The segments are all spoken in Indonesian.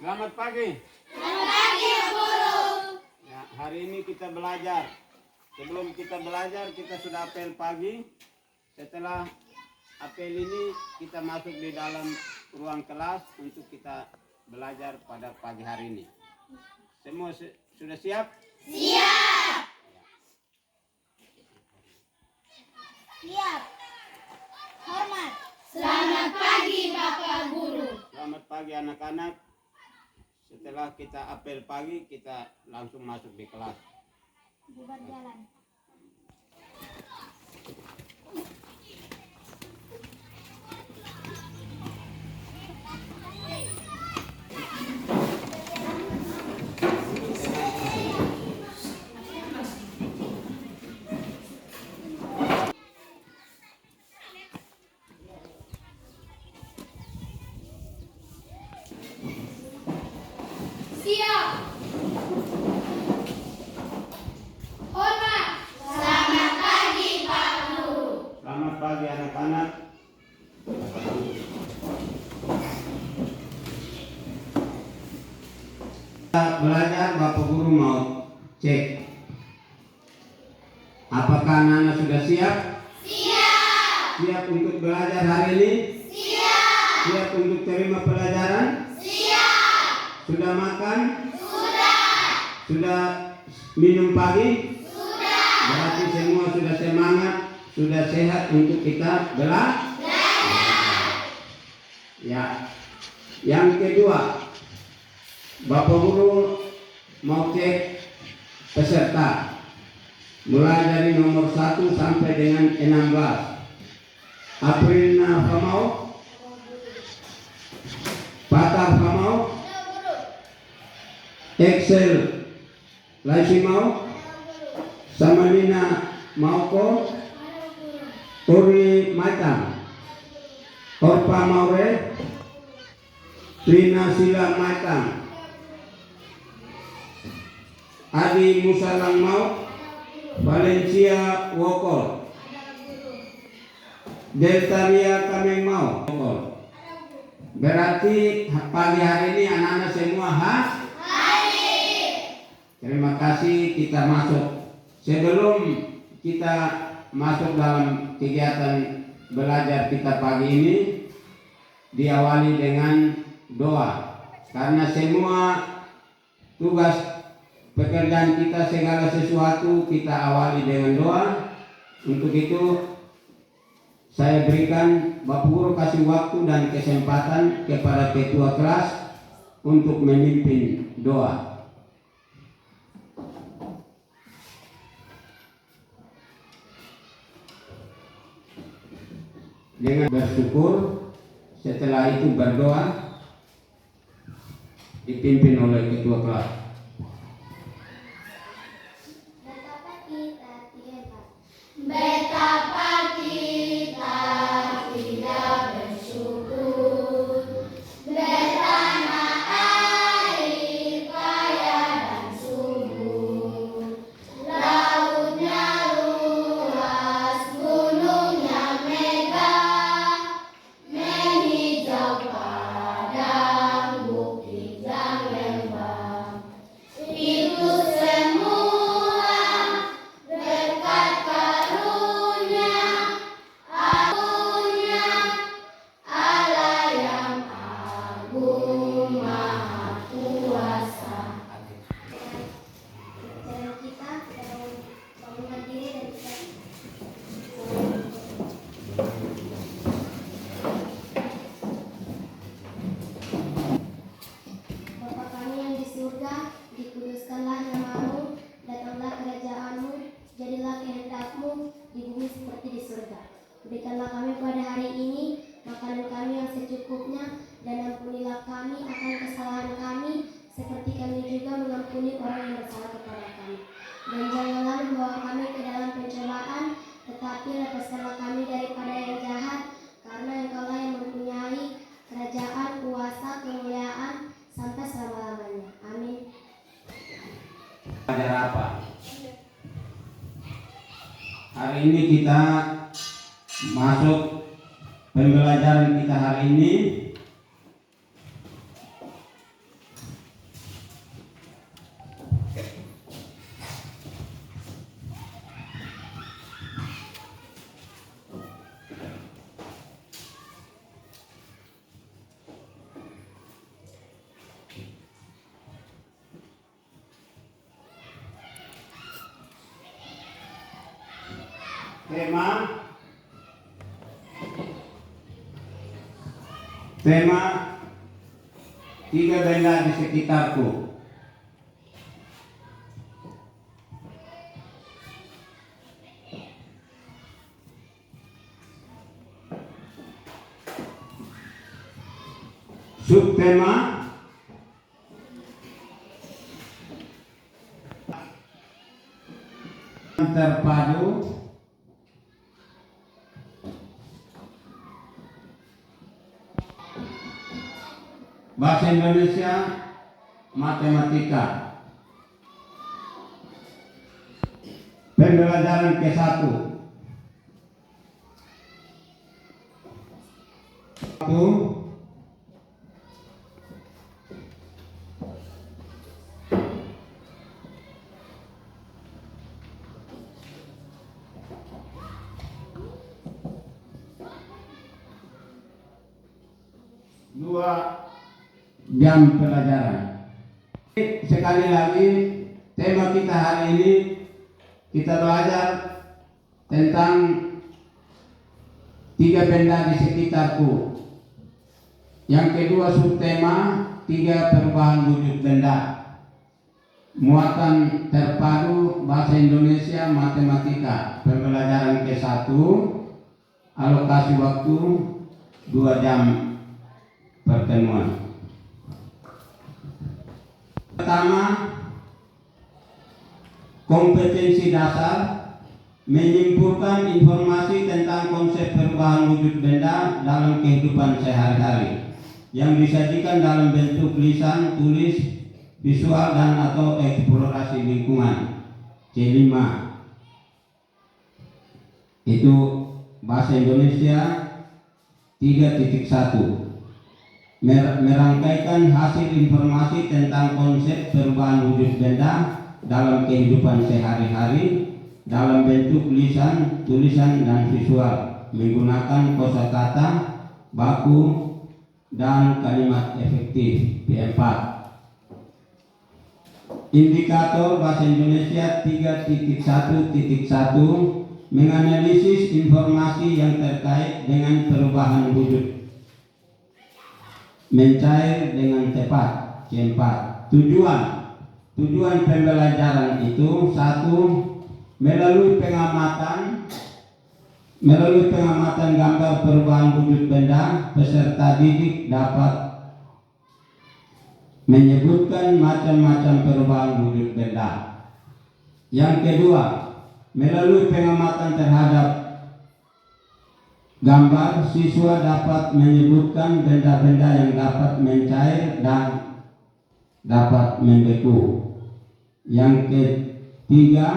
Selamat pagi. Selamat pagi, Guru. Ya, hari ini kita belajar. Sebelum kita belajar, kita sudah apel pagi. Setelah apel ini, kita masuk di dalam ruang kelas untuk kita belajar pada pagi hari ini. Semua sudah siap? Siap. Siap. Hormat. Selamat pagi, Bapak Guru. Selamat pagi anak-anak. Setelah kita apel pagi, kita langsung masuk di kelas. Bubar jalan. Siap. Hormat. Selamat pagi, Pak Guru. Selamat pagi anak-anak. Kita belajar, Bapak Guru mau cek. Apakah anak-anak sudah siap? Siap. Siap untuk belajar hari ini? Siap. Siap untuk terima pelajaran? Siap. Sudah makan? Sudah. Sudah minum pagi? Sudah. Berarti semua sudah semangat, sudah sehat untuk kita belajar. Ya. Yang kedua, Bapak Guru mau cek peserta. Mulai dari nomor 1 sampai dengan 16. Aprilna Famau, Patar Famau, Excel Laisimau, Samanina Mauko, Uri Maitam, Orpa Maure, Trina Sila Maitam, Adi Musalang Mau, Valencia Wokol, Deltaria Kameng Mau. Berarti pagi hari ini anak-anak semua hadir. Terima kasih, kita masuk. Sebelum kita masuk dalam kegiatan belajar kita pagi ini, diawali dengan doa. Karena semua tugas pekerjaan kita, segala sesuatu kita awali dengan doa. Untuk itu saya berikan Bapak Guru kasih waktu dan kesempatan kepada ketua kelas untuk memimpin doa. Dengan bersyukur, setelah itu berdoa, dipimpin oleh ketua kelas. Betapa kita tidak bersyukur, bertanah air kaya dan subur, lautnya luas, gunungnya megah, menghijau padang, bukit yang lembah. Itu semua berkat karunia Allah yang agung maha kuasa. Kita bangunkan diri dan Bapa kami yang di surga, dikuduskanlah namamu, datanglah kerajaanmu, jadilah kehendakmu di bumi seperti di surga. Berikanlah kami pada hari ini makanan kami yang secukupnya, dan ampunilah kami akan kesalahan kami, seperti kami juga mengampuni orang yang bersalah kepada kami. Dan janganlah membawa kami ke dalam pencobaan, tetapi lepaskanlah kami daripada yang jahat, karena Engkaulah yang mempunyai kerajaan, kuasa, kemuliaan sampai selama-lamanya. Amin. Belajar apa? Hari ini kita masuk pembelajaran kita hari ini tema tiga benda di sekitarku. Subtema terpadu. Bahasa Indonesia, matematika. Pembelajaran ke-1. Dua jam pelajaran. Sekali lagi, tema kita hari ini kita belajar tentang tiga benda di sekitarku. Yang kedua subtema tiga perubahan wujud benda. Muatan terpadu bahasa Indonesia matematika. Pembelajaran ke-1, alokasi waktu 2 jam pertemuan. Pertama, kompetensi dasar menyimpulkan informasi tentang konsep perubahan wujud benda dalam kehidupan sehari-hari yang disajikan dalam bentuk lisan, tulis, visual dan atau eksplorasi lingkungan. C5 itu bahasa Indonesia 3.1 merangkaikan hasil informasi tentang konsep perubahan wujud benda dalam kehidupan sehari-hari dalam bentuk lisan, tulisan dan visual menggunakan kosakata, baku dan kalimat efektif. P4. Indikator bahasa Indonesia 3.1.1 menganalisis informasi yang terkait dengan perubahan wujud mencair dengan tepat. C4. Tujuan pembelajaran itu: 1. Melalui pengamatan gambar perubahan wujud benda, peserta didik dapat menyebutkan macam-macam perubahan wujud benda. Yang kedua, melalui pengamatan terhadap gambar, siswa dapat menyebutkan benda-benda yang dapat mencair dan dapat membeku. Yang ketiga,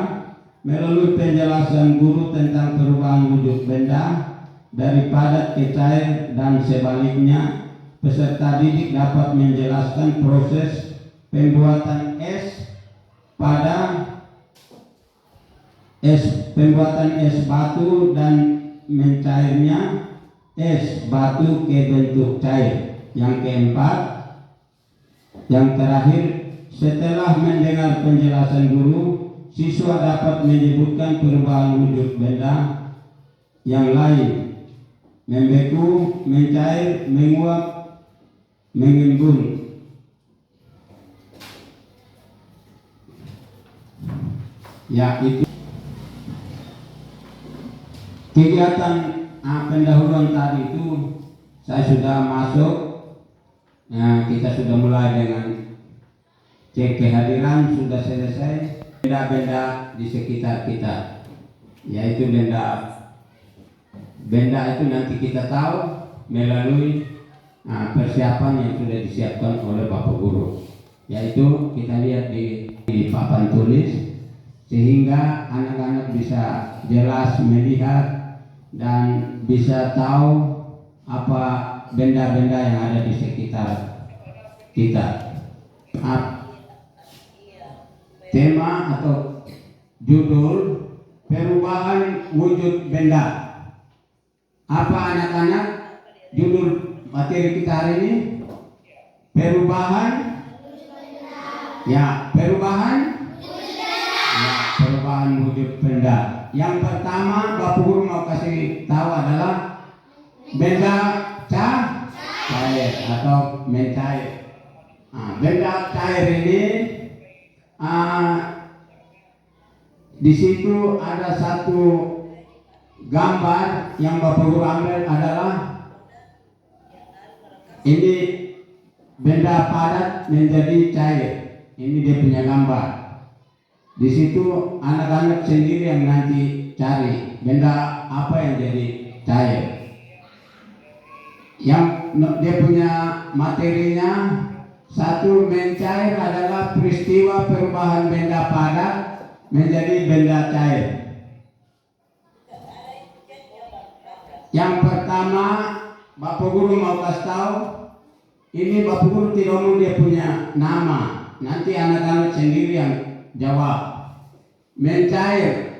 melalui penjelasan guru tentang perubahan wujud benda dari padat ke cair dan sebaliknya, peserta didik dapat menjelaskan proses pembuatan es batu dan mencairnya es batu ke bentuk cair. Yang keempat, yang terakhir, setelah mendengar penjelasan guru, siswa dapat menyebutkan perubahan wujud benda yang lain: membeku, mencair, menguap, mengembun. Ya, itu kegiatan pendahuluan tadi itu saya sudah masuk. Nah, kita sudah mulai dengan cek kehadiran, sudah selesai. Benda-benda di sekitar kita, yaitu benda itu nanti kita tahu melalui persiapan yang sudah disiapkan oleh Bapak Guru, yaitu kita lihat di papan tulis sehingga anak-anak bisa jelas melihat dan bisa tahu apa benda-benda yang ada di sekitar kita. Tema atau judul perubahan wujud benda. Apa anak-anak judul materi kita hari ini? Perubahan. Ya, perubahan. Ya, perubahan wujud benda. Yang pertama Bapak Guru mau kasih tahu adalah benda cair atau mencair. Benda cair ini di situ ada satu gambar yang Bapak Guru ambil adalah ini benda padat menjadi cair. Ini dia punya gambar. Di situ anak-anak sendiri yang nanti cari benda apa yang jadi cair. Yang dia punya materinya, satu mencair adalah peristiwa perubahan benda padat menjadi benda cair. Yang pertama Bapak Guru mau kasih tahu, ini Bapak Guru tidak mau dia punya nama, nanti anak-anak sendiri yang jawab. Mencair,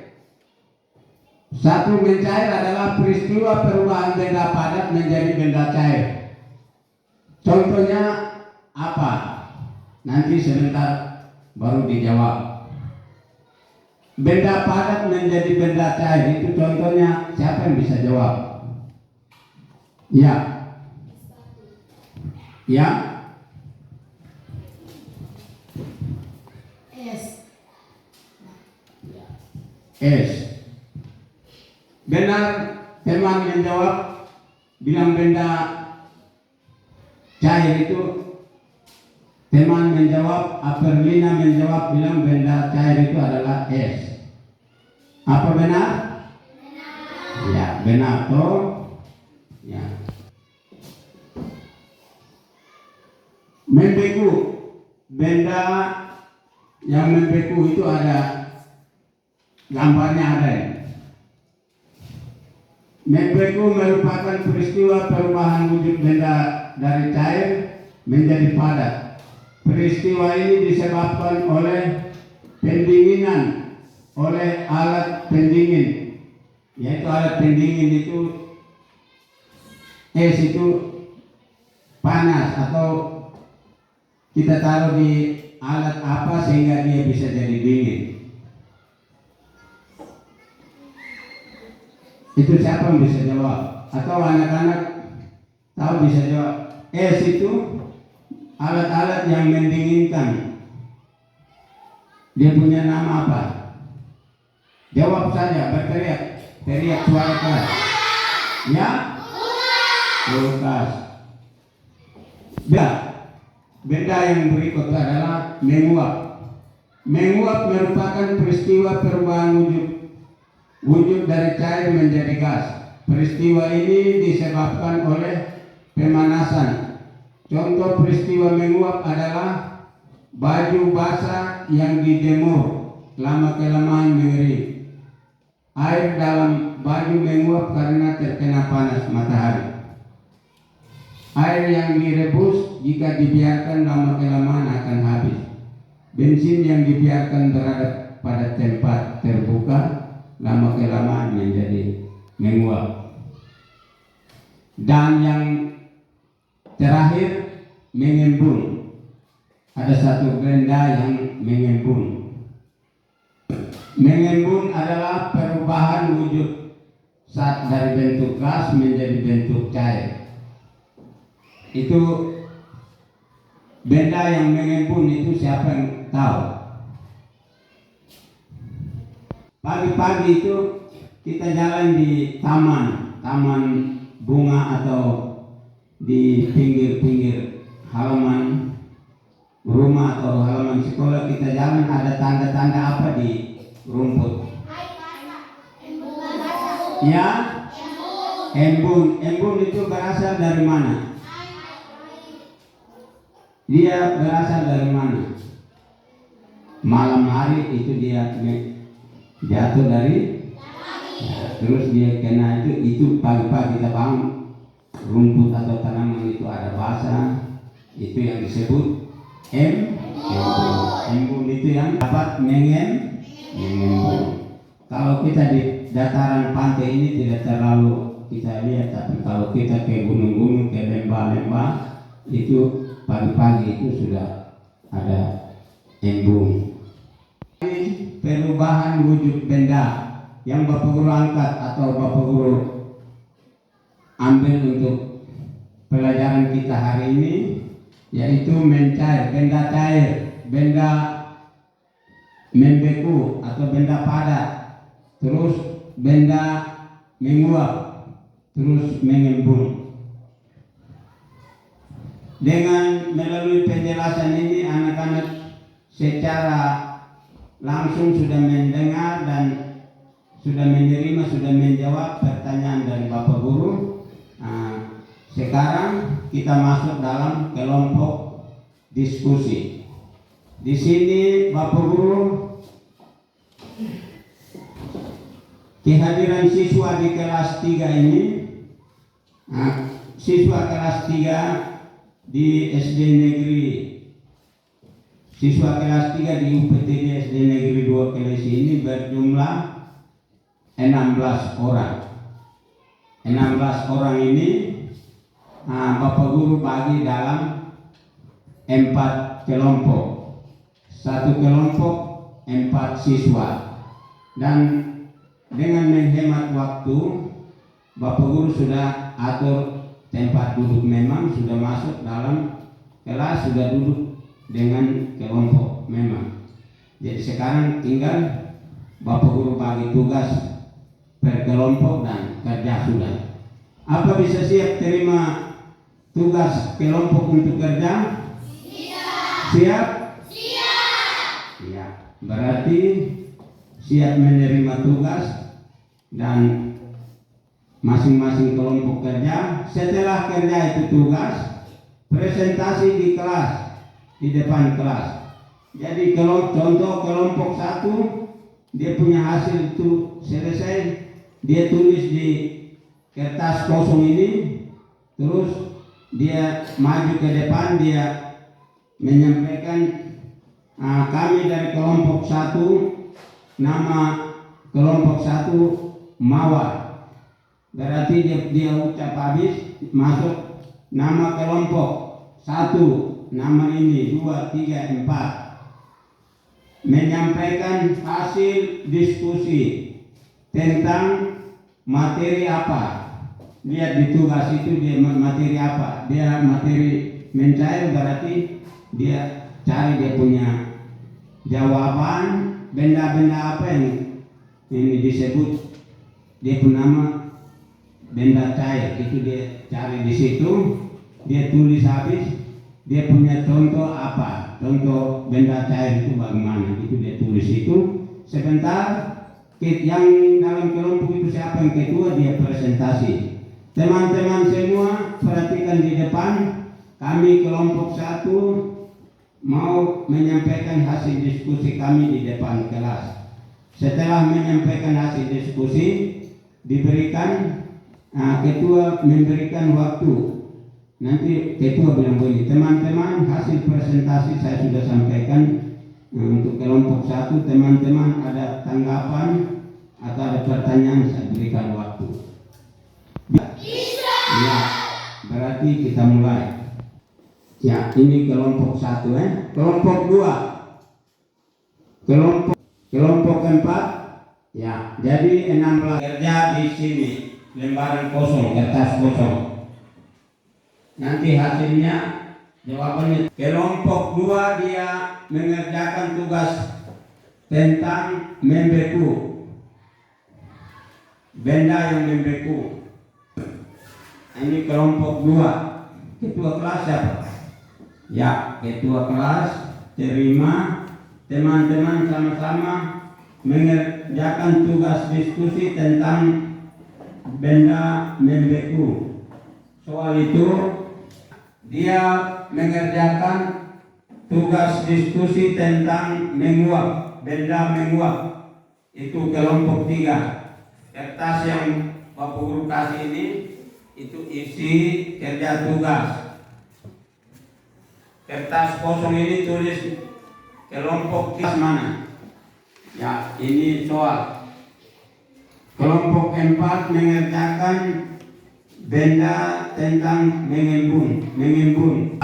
satu mencair adalah peristiwa perubahan benda padat menjadi benda cair. Contohnya apa? Nanti sebentar baru dijawab. Benda padat menjadi benda cair itu contohnya, siapa yang bisa jawab? Ya. Ya. Es. Benar teman yang jawab bilang benda cair itu, teman menjawab, Aperlina menjawab bilang benda cair itu adalah es. Apa benar? Benar. Ya, benar toh. Ya. Membeku, benda yang membeku itu ada gambarnya ada ya. Membeku merupakan peristiwa perubahan wujud benda dari cair menjadi padat. Peristiwa ini disebabkan oleh pendinginan oleh alat pendingin, yaitu alat pendingin itu es itu panas atau kita taruh di alat apa sehingga dia bisa jadi dingin. Itu siapa yang bisa jawab? Atau anak-anak tahu bisa jawab? Es itu alat-alat yang mendinginkan. Dia punya nama apa? Jawab saja, berteriak, teriak suara keras. Ya? Kulkas. Benda yang berikut adalah menguap. Menguap merupakan peristiwa perubahan wujud dari cair menjadi gas. Peristiwa ini disebabkan oleh pemanasan. Contoh peristiwa menguap adalah baju basah yang dijemur lama-kelamaan mengering. Air dalam baju menguap karena terkena panas matahari. Air yang direbus jika dibiarkan lama-kelamaan akan habis. Bensin yang dibiarkan berada pada tempat terbuka lama-kelamaan menjadi menguap. Dan yang terakhir mengembun. Ada satu benda yang mengembun. Mengembun adalah perubahan wujud saat dari bentuk gas menjadi bentuk cair. Itu benda yang mengembun itu siapa yang tahu? Pagi-pagi itu kita jalan di taman bunga atau di pinggir-pinggir halaman rumah atau halaman sekolah, kita jalan ada tanda-tanda apa di rumput? Ya, embun. Embun itu berasal dari mana? Dia berasal dari mana? Malam hari itu dia jatuh dari ya, terus dia kena itu pagi-pagi kita bangun, rumput atau tanaman itu ada basah, itu yang disebut embun. Itu yang dapat mengembun. Kalau kita di dataran pantai ini tidak terlalu kita lihat, tapi kalau kita ke gunung-gunung, ke lembah-lembah, itu pagi-pagi itu sudah ada embun. Perubahan wujud benda yang Bapak Guru angkat atau Bapak Guru ambil untuk pelajaran kita hari ini, yaitu mencair, benda cair, benda membeku atau benda padat, terus benda menguap, terus mengembun. Dengan melalui penjelasan ini anak-anak secara langsung sudah mendengar dan sudah menerima, sudah menjawab pertanyaan dari Bapak Guru. Nah, sekarang kita masuk dalam kelompok diskusi. Di sini Bapak Guru, kehadiran siswa di kelas 3 ini, siswa kelas 3 di SD Negeri, siswa kelas 3 di UPTD SD Negeri 2 Kelesi ini berjumlah 16 orang. 16 orang ini Bapak Guru bagi dalam 4 kelompok. Satu kelompok 4 siswa. Dan dengan menghemat waktu, Bapak Guru sudah atur tempat duduk, memang sudah masuk dalam kelas, sudah duduk dengan kelompok memang. Jadi sekarang tinggal Bapak Guru bagi tugas per kelompok dan kerja sudah. Apa bisa siap terima tugas kelompok untuk kerja? Siap? Ya, berarti siap menerima tugas dan masing-masing kelompok kerja. Setelah kerja itu tugas, presentasi di kelas, di depan kelas. Jadi kalau contoh kelompok 1, dia punya hasil itu selesai, dia tulis di kertas kosong ini, terus dia maju ke depan, dia menyampaikan, kami dari kelompok 1, nama kelompok 1 Mawar. Berarti dia ucap habis, masuk nama kelompok 1, nama ini 2, 3, 4, menyampaikan hasil diskusi tentang materi apa. Lihat di tugas itu dia materi apa. Dia materi mencair, berarti dia cari dia punya jawaban, benda-benda apa yang ini disebut, dia punya nama benda cair, itu dia cari di situ, dia tulis habis, dia punya contoh apa, contoh benda cair itu bagaimana, itu dia tulis itu. Sebentar, yang dalam kelompok itu siapa yang ketua, dia presentasi. Teman-teman semua perhatikan di depan, kami kelompok 1 mau menyampaikan hasil diskusi kami di depan kelas. Setelah menyampaikan hasil diskusi, diberikan ketua memberikan waktu. Nanti ketua bilang begini, teman-teman hasil presentasi saya sudah sampaikan untuk kelompok 1, teman-teman ada tanggapan atau ada pertanyaan, saya berikan waktu. Ya, berarti kita mulai. Ya, ini kelompok 1 Kelompok 2. Kelompok 4. Ya, jadi 16 kerja di sini. Lembaran kosong, kertas kosong. Nanti hasilnya jawabannya. Kelompok 2 dia mengerjakan tugas tentang membeku, benda yang membeku. Ini kelompok 2. Ketua kelas siapa? Ya, ketua kelas terima teman-teman sama-sama mengerjakan tugas diskusi tentang benda membeku. Soal itu dia mengerjakan tugas diskusi tentang menguap, benda menguap. Itu kelompok 3. Kertas yang Bapak Guru kasih ini itu isi kerja tugas. Kertas kosong ini tulis kelompok kelas mana. Ya, ini soal. Kelompok 4 mengerjakan benda tentang mengembun.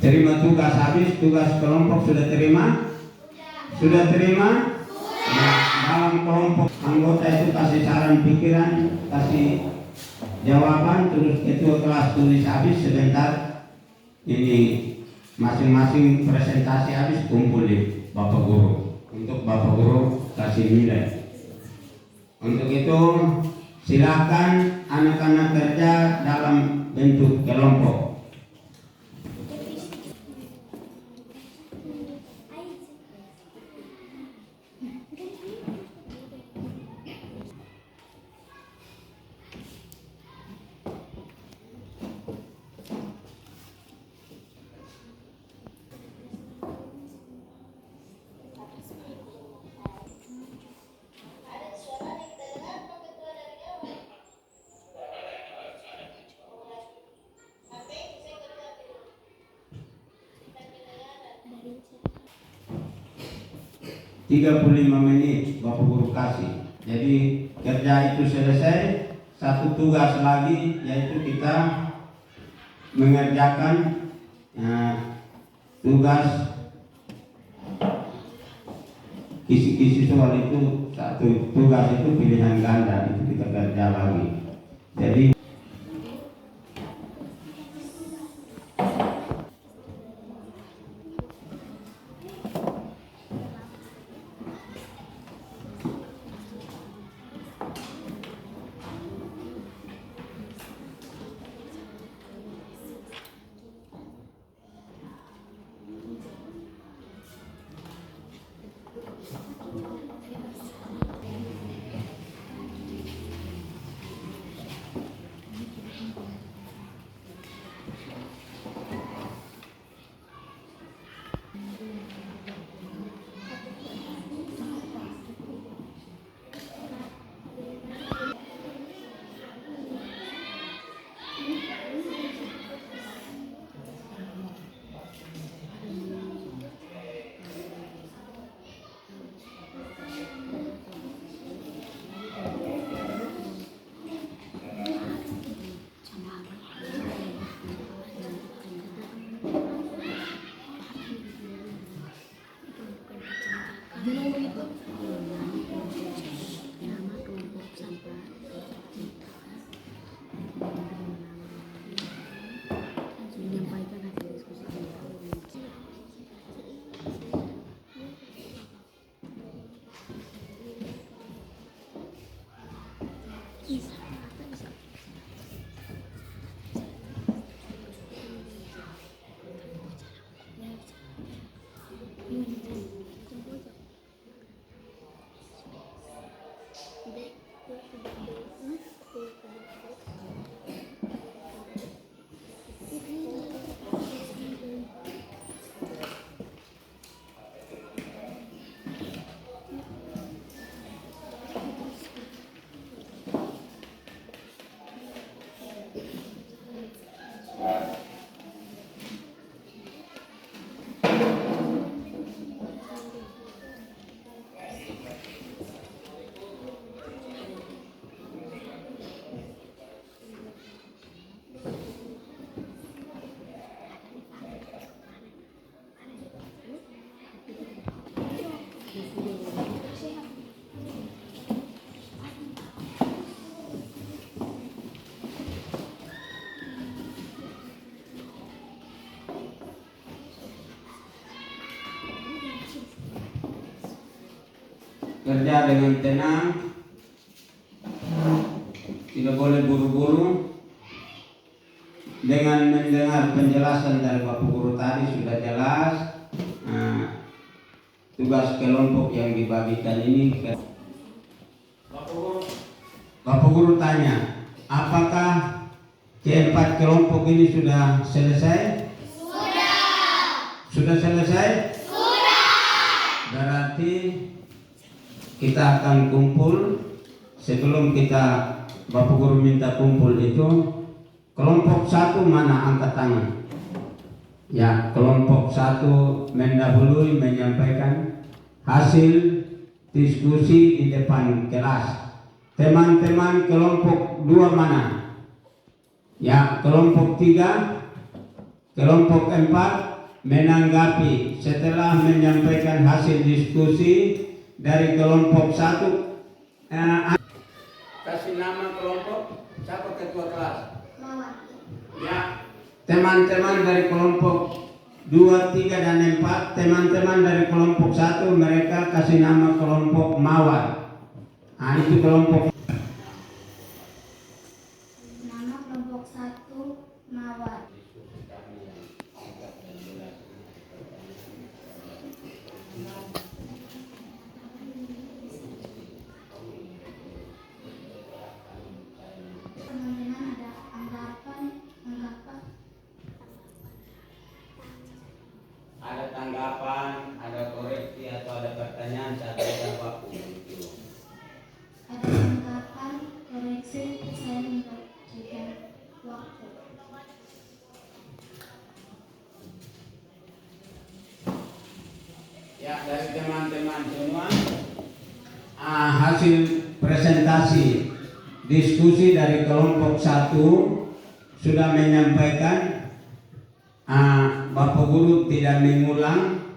Terima tugas habis, tugas kelompok sudah terima? Sudah terima? Nah, dalam kelompok anggota itu kasih saran pikiran, kasih jawaban, terus ketua kelas tulis habis sebentar, ini masing-masing presentasi habis kumpul di Bapak Guru, untuk Bapak Guru kasih nilai. Untuk itu silakan anak-anak kerja dalam bentuk kelompok. Tiga 35 menit Bapak Guru kasih. Jadi kerja itu selesai, satu tugas lagi yaitu kita mengerjakan tugas kisi-kisi soal itu. Satu tugas itu pilihan ganda, itu kita kerja lagi. Jadi kerja dengan tenang, tidak boleh buru-buru. Dengan mendengar penjelasan dari Bapak Guru tadi sudah jelas tugas kelompok yang dibagikan ini. Bapak Guru tanya, apakah keempat kelompok ini sudah selesai? Sudah selesai? Berarti kita akan kumpul. Sebelum kita Bapak Guru minta kumpul itu, kelompok satu mana angkat tangan? Ya, kelompok satu mendahului menyampaikan hasil diskusi di depan kelas. Teman-teman kelompok dua mana? Ya, kelompok tiga, kelompok empat menanggapi setelah menyampaikan hasil diskusi dari kelompok 1. Kasih nama kelompok, siapa ketua kelas? Mawar. Ya, teman-teman dari kelompok 2, 3, dan 4, teman-teman dari kelompok 1 mereka kasih nama kelompok Mawar. Nah, itu kelompok. Nama kelompok 1 Mawar. Teman-teman ada anggapan? Ada tanggapan, ada koreksi atau ada pertanyaan saat kita waktu itu. Ada anggapan, koreksi, saya memberikan waktu. Ya, dari teman-teman semua, hasil presentasi diskusi dari kelompok 1 sudah menyampaikan. Bapak Guru tidak mengulang.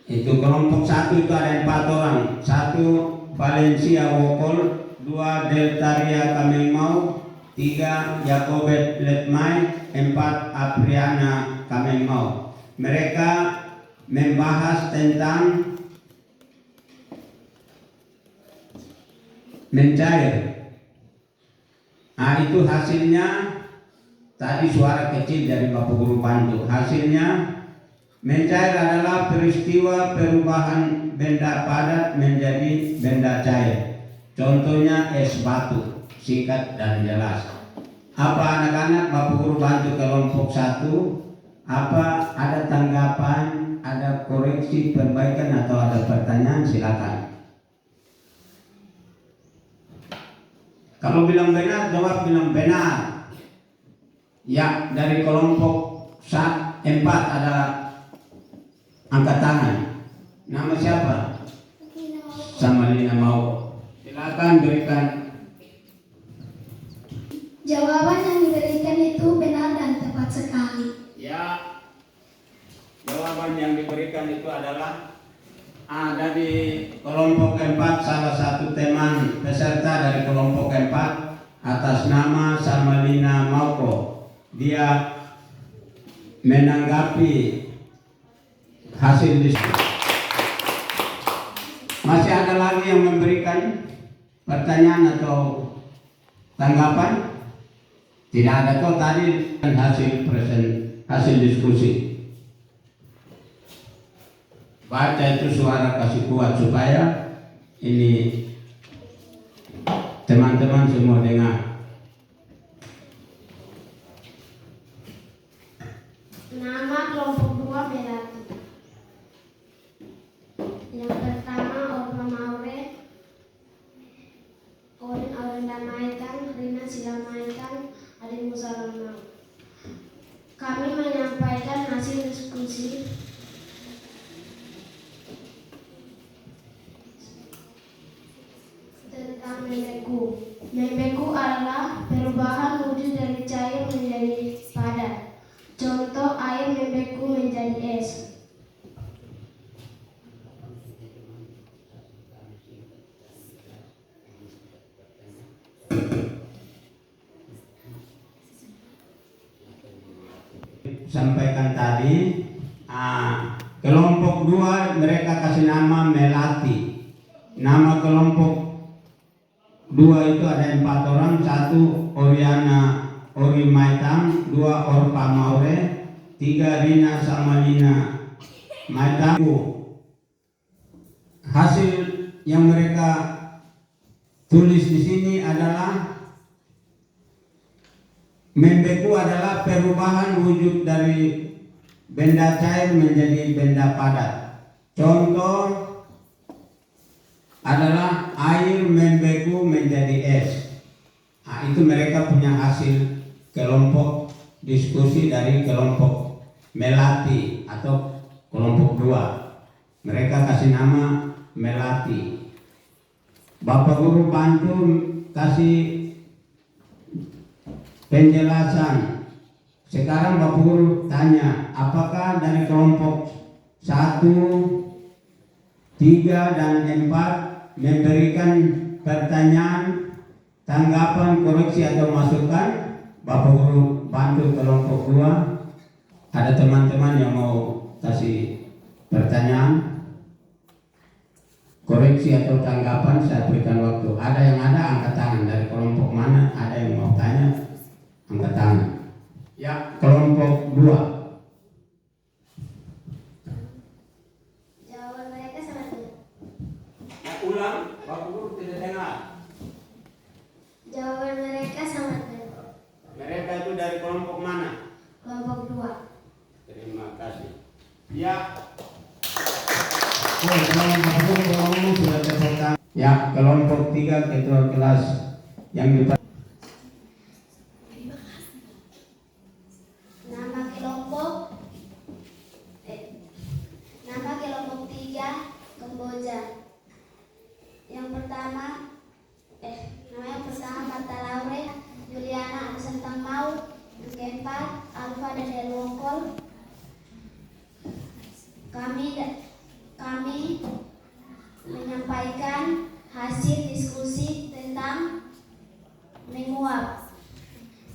Itu kelompok 1 itu ada 4 orang. 1 Valencia Wokol, 2 Deltaria Kamengmau, 3 Jacobet Letmai, 4 Apriana Kamengmau. Mereka membahas tentang mencair. Itu hasilnya. Tadi suara kecil dari Bapak Guru Bantu. Hasilnya, mencair adalah peristiwa perubahan benda padat menjadi benda cair. Contohnya es batu, singkat dan jelas. Apa anak-anak Bapak Guru Bantu kelompok 1? Apa ada tanggapan, ada koreksi, perbaikan atau ada pertanyaan? Silakan. Kalau bilang benar, jawab bilang benar. Ya, dari kelompok 4 ada angkat tangan. Nama siapa? Samalina Mau. Silakan berikan. Jawaban yang diberikan itu benar dan tepat sekali. Ya, jawaban yang diberikan itu adalah dari kelompok 4 salah satu teman peserta dari kelompok 4 atas nama Samalina Mauko. Dia menanggapi hasil diskusi. Masih ada lagi yang memberikan pertanyaan atau tanggapan? Tidak ada kok tadi hasil diskusi. Baca itu suara kasih kuat supaya ini teman-teman semua dengar. Nama kelompok 2 Melati. Yang pertama Orma Maure, Orin Aurenda Maitan, Rina Sila Maitan, Adin Musalamau. Kami menyampaikan hasil diskusi tentang membeku. Membeku adalah perubahan wujud dari cair menjadi padat. Contoh, air membeku menjadi es. Sampaikan tadi, kelompok 2 mereka kasih nama Melati. Nama kelompok 2 itu ada 4 orang. 1 Oriana Ori Maitang, 2 Orpa Maure, 3 Rina Samalina Maitang. Hasil yang mereka tulis di sini adalah membeku adalah perubahan wujud dari benda cair menjadi benda padat. Contoh adalah air membeku menjadi es. Itu mereka punya hasil kelompok diskusi dari kelompok Melati atau kelompok 2. Mereka kasih nama Melati. Bapak Guru bantu kasih penjelasan. Sekarang Bapak Guru tanya, apakah dari kelompok 1 3 dan 4 memberikan pertanyaan, tanggapan, koreksi atau masukan. Bapak Guru bantu kelompok 2. Ada teman-teman yang mau kasih pertanyaan, koreksi atau tanggapan, saya berikan waktu. Ada yang ada angkat tangan. Dari kelompok mana ada yang mau tanya, angkat tangan. Ya, kelompok 2. Jawaban mereka sangat benar. Ya, ulang, Bapak Guru tidak dengar. Jawaban mereka sangat benar. Mereka itu dari kelompok mana? Kelompok 2. Terima kasih. Ya. Kelompok sudah tepuk. Ya, kelompok 3 ketua kelas yang Nama kelompok nama kelompok 3 Kamboja. Yang pertama nama yang pertama Marta Laure, Juliana Absentang Mau, yang keempat Alfa dan Delwongkol. Kami menyampaikan hasil diskusi tentang menguap.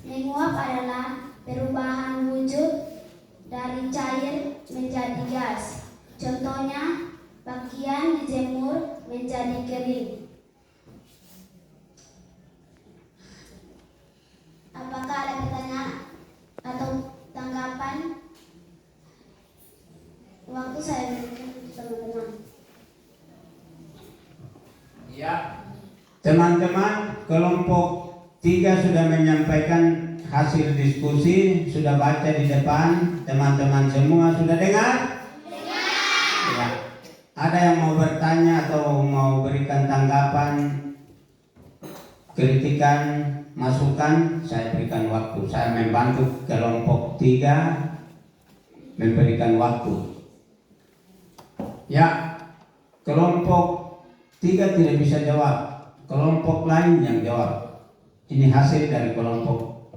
Menguap adalah perubahan wujud dari cair menjadi gas. Contohnya, pakaian dijemur menjadi kering. Apakah ada pertanyaan atau tanggapan? Waktu saya berikan teman-teman. Ya, teman-teman kelompok 3 sudah menyampaikan hasil diskusi, sudah baca di depan. Teman-teman semua sudah dengar? Ya. Ada yang mau bertanya atau mau berikan tanggapan, kritikan, masukan? Saya berikan waktu. Saya membantu kelompok 3 memberikan waktu. Ya, kelompok 3 tidak bisa jawab, kelompok lain yang jawab. Ini hasil dari kelompok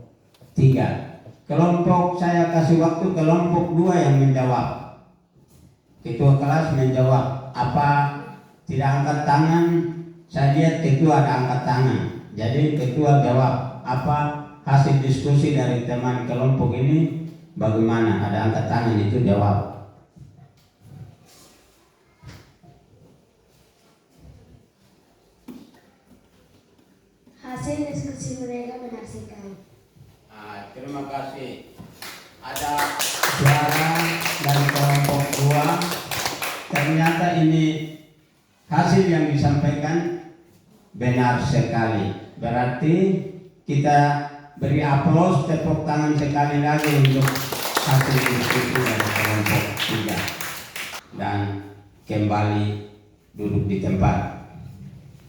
3. Kelompok saya kasih waktu kelompok 2 yang menjawab. Ketua kelas menjawab. Apa tidak angkat tangan? Saya lihat ketua ada angkat tangan. Jadi ketua jawab. Apa hasil diskusi dari teman kelompok ini? Bagaimana? Ada angkat tangan, itu jawab. Hasil diskusi mereka benar sekali. Terima kasih. Ada suara dari kelompok 2. Ternyata ini hasil yang disampaikan benar sekali. Berarti kita beri aplaus, tepuk tangan sekali lagi untuk hasil diskusi dari kelompok 3. Dan kembali duduk di tempat.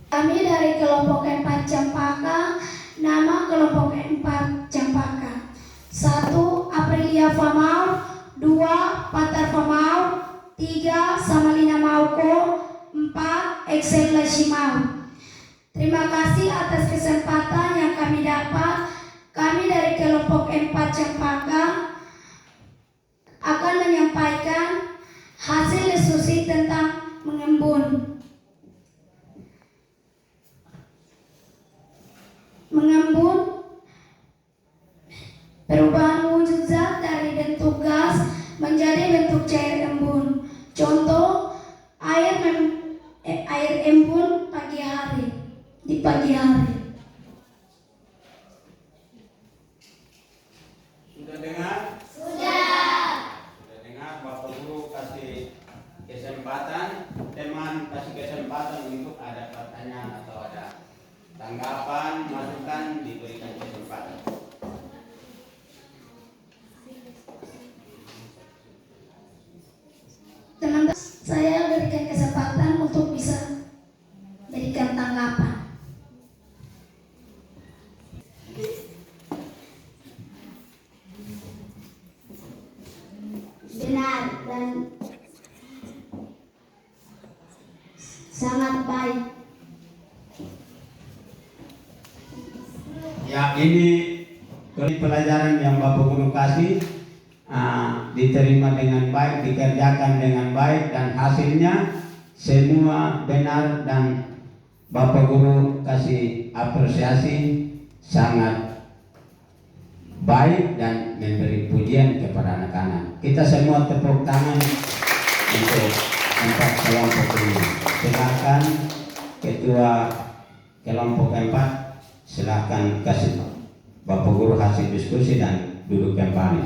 Kami dari kelompok 4 Cempaka. Nama kelompok 4 Cempaka: 1. Aprilia Famau, 2. Patar Famau, 3. Samalina Mauko, 4. Excel Lashimau. Terima kasih atas kesempatan yang kami dapat. Kami dari kelompok 4 Cempaka akan menyampaikan hasil diskusi tentang mengembun. Mengembun perubahan wujud zat dari bentuk gas menjadi bentuk cair embun. Contoh, air embun di pagi hari. Sudah dengar? Sudah. Sudah dengar. Bapak Guru kasih kesempatan, teman kasih kesempatan untuk ada pertanyaan atau ada tanggapan, masukan, diberikan kesempatan. Teman-teman, saya berikan kesempatan untuk bisa berikan tanggapan. Benar dan sangat baik. Ya, ini pelajaran yang Bapak Guru kasih diterima dengan baik, dikerjakan dengan baik, dan hasilnya semua benar dan Bapak Guru kasih apresiasi sangat baik dan memberi pujian kepada anak-anak. Kita semua tepuk tangan untuk 4 kelompok ini. Silakan Ketua kelompok 4, silakan kasih Bapak Guru hasil diskusi dan duduk kembali.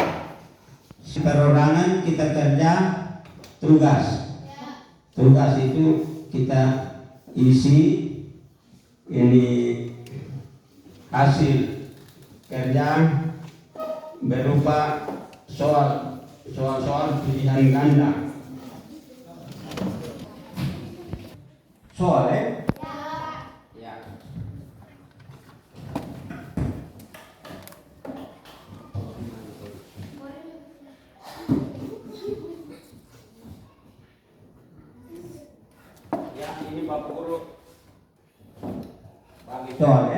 Perorangan kita kerja tugas. Tugas itu kita isi ini hasil kerja berupa soal pilihan ganda. Soal ya. Ya, ini Bapak Guru bagi soal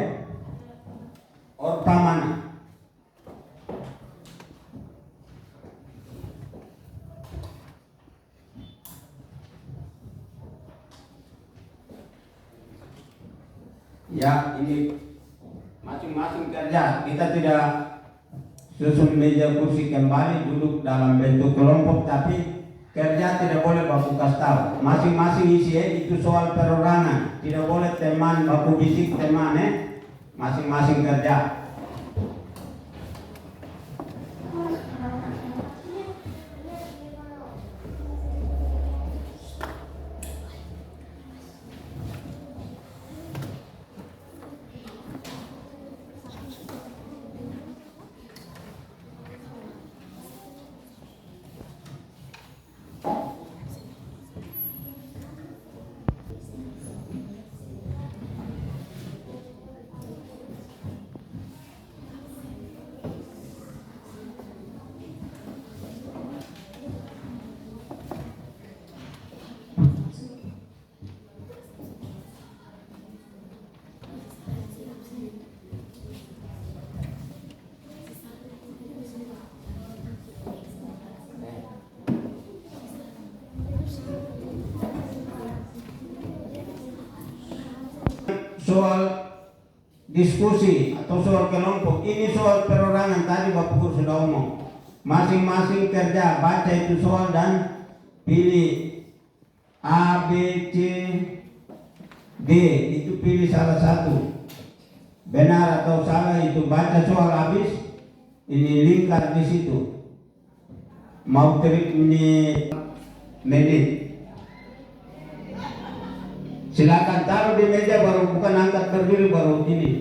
Orpa mana? Ya, ini masing-masing kerja. Kita tidak susun meja kursi kembali duduk dalam bentuk kelompok, tapi kerja tidak boleh baku kasih tahu. Masing-masing isi itu soal perorangan. Tidak boleh teman baku bisik teman masing-masing kerja. Soal diskusi atau soal kelompok, ini soal perorangan tadi Bapak Guru sudah omong. Masing-masing kerja baca itu soal dan pilih A, B, C, D, itu pilih salah satu. Benar atau salah itu baca soal habis, ini lingkar di situ. Mau trik ini menit. Silakan taruh di meja, baru bukan angkat berdiri baru ini.